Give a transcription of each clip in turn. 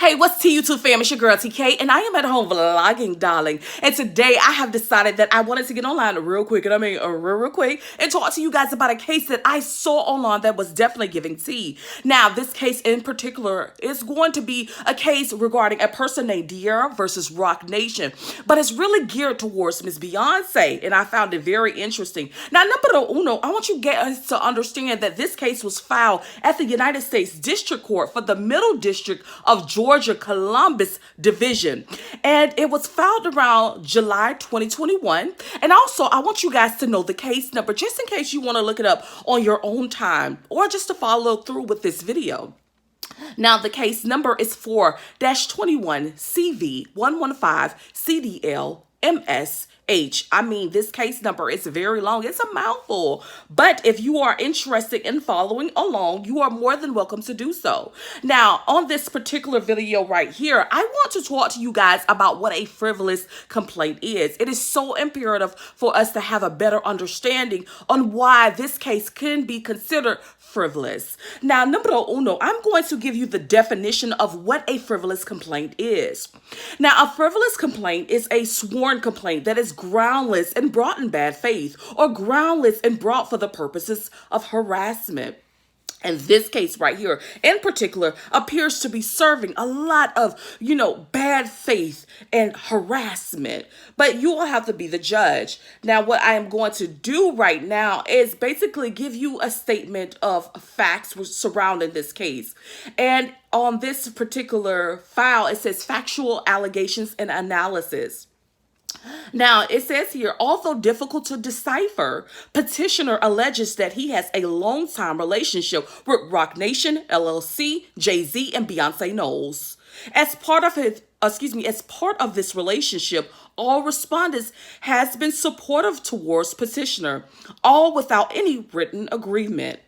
Hey, what's to YouTube fam? It's your girl TK, and I am at home vlogging, darling. And today I have decided that I wanted to get online real quick, and I mean real quick, and talk to you guys about a case that I saw online that was definitely giving tea. Now, this case in particular is going to be a case regarding a person named Diarra versus Roc Nation, but it's really geared towards Miss Beyonce, and I found it very interesting. Now, number uno, I want you guys to understand that this case was filed at the United States District Court for the Middle District of Georgia Columbus Division, and it was filed around July 2021. And also, I want you guys to know the case number just in case you want to look it up on your own time or just to follow through with this video. Now, the case number is 4-21 CV 115 CDL MS H. I mean, this case number is very long. It's a mouthful. But if you are interested in following along, you are more than welcome to do so. Now, on this particular video right here, I want to talk to you guys about what a frivolous complaint is. It is so imperative for us to have a better understanding on why this case can be considered frivolous. Now, number uno, I'm going to give you the definition of what a frivolous complaint is. Now, a frivolous complaint is a sworn complaint that is groundless and brought in bad faith, or groundless and brought for the purposes of harassment. And this case right here in particular appears to be serving a lot of, bad faith and harassment. But you will have to be the judge. Now, what I am going to do right now is basically give you a statement of facts surrounding this case. And on this particular file, it says factual allegations and analysis. Now, it says here, although difficult to decipher, petitioner alleges that he has a long-time relationship with Roc Nation, LLC, Jay-Z, and Beyonce Knowles. As part of this relationship, all respondents has been supportive towards petitioner, all without any written agreement.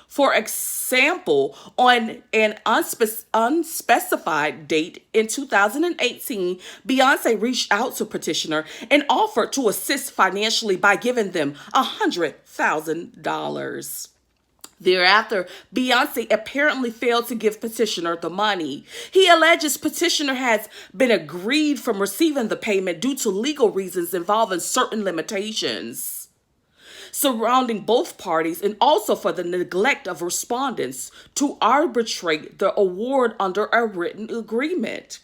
For example, on an unspecified date in 2018, Beyonce reached out to petitioner and offered to assist financially by giving them $100,000. Thereafter, Beyonce apparently failed to give petitioner the money. He alleges petitioner has been aggrieved from receiving the payment due to legal reasons involving certain limitations surrounding both parties, and also for the neglect of respondents to arbitrate the award under a written agreement.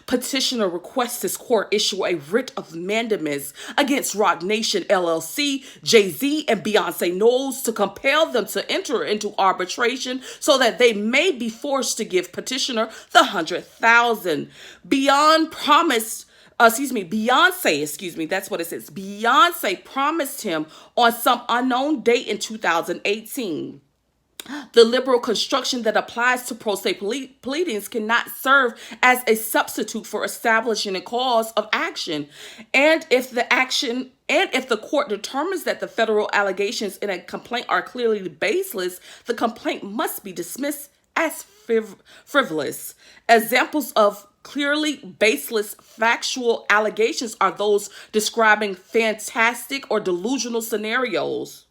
Petitioner requests this court issue a writ of mandamus against Roc Nation LLC, Jay-Z, and Beyonce Knowles to compel them to enter into arbitration so that they may be forced to give petitioner the $100,000. Beyonce, that's what it says. Beyonce promised him on some unknown date in 2018. The liberal construction that applies to pro se pleadings cannot serve as a substitute for establishing a cause of action. And if the court determines that the federal allegations in a complaint are clearly baseless, the complaint must be dismissed as frivolous. Examples of clearly baseless factual allegations are those describing fantastic or delusional scenarios.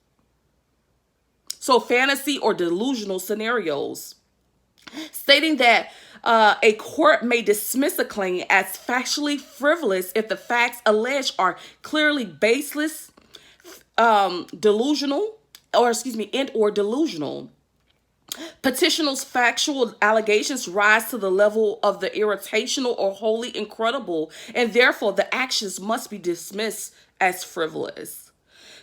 So fantasy or delusional scenarios. Stating that a court may dismiss a claim as factually frivolous if the facts alleged are clearly baseless, delusional, or delusional. Petitioner's factual allegations rise to the level of the irritational or wholly incredible, and therefore the actions must be dismissed as frivolous.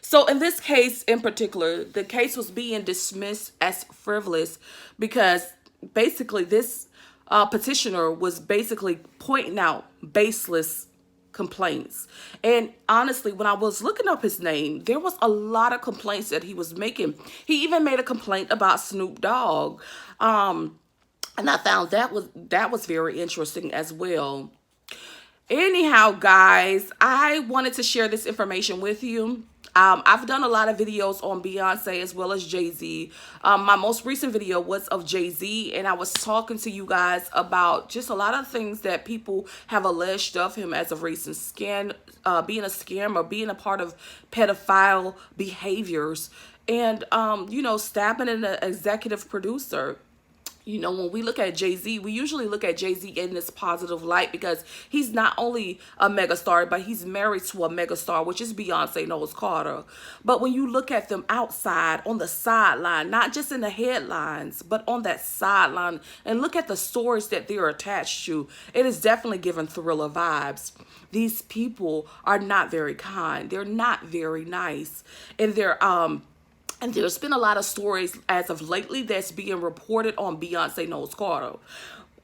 So in this case in particular, the case was being dismissed as frivolous because basically this petitioner was basically pointing out baseless complaints. And honestly, when I was looking up his name, there was a lot of complaints that he was making. He even made a complaint about Snoop Dogg. And I found that was very interesting as well. Anyhow, guys, I wanted to share this information with you. I've done a lot of videos on Beyonce as well as Jay-Z. My most recent video was of Jay-Z, and I was talking to you guys about just a lot of things that people have alleged of him as of recent, being a scammer, being a part of pedophile behaviors, and, stabbing an executive producer. You know, when we look at Jay-Z, we usually look at Jay-Z in this positive light because he's not only a megastar, but he's married to a megastar, which is Beyonce, Knowles Carter. But when you look at them outside on the sideline, not just in the headlines, but on that sideline, and look at the stories that they're attached to, it is definitely giving Thriller vibes. These people are not very kind. They're not very nice. And there's been a lot of stories as of lately that's being reported on Beyonce, Knowles Carter,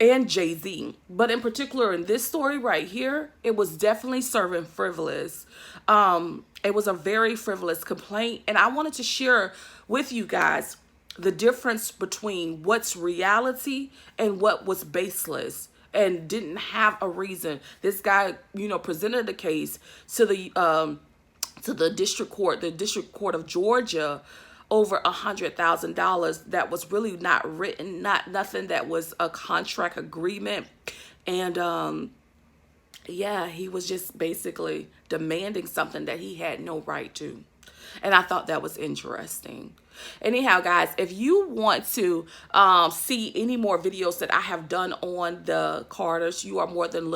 and Jay-Z. But in particular, in this story right here, it was definitely serving Frivolous. It was a very frivolous complaint. And I wanted to share with you guys the difference between what's reality and what was baseless and didn't have a reason. This guy, you know, presented a case to the district court of Georgia, over $100,000 that was really not written, nothing that was a contract agreement. And yeah, he was just basically demanding something that he had no right to. And I thought that was interesting. Anyhow, guys, if you want to see any more videos that I have done on the Carters, you are more than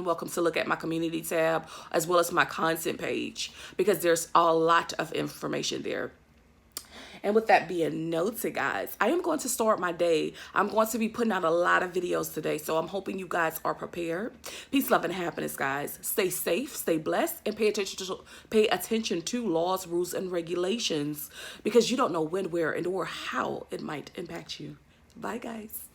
welcome to look at my community tab as well as my content page, because there's a lot of information there. And with that being noted, guys, I am going to start my day. I'm going to be putting out a lot of videos today, so I'm hoping you guys are prepared. Peace, love, and happiness, guys. Stay safe, stay blessed, and pay attention to laws, rules, and regulations, because you don't know when, where, and or how it might impact you. Bye, guys.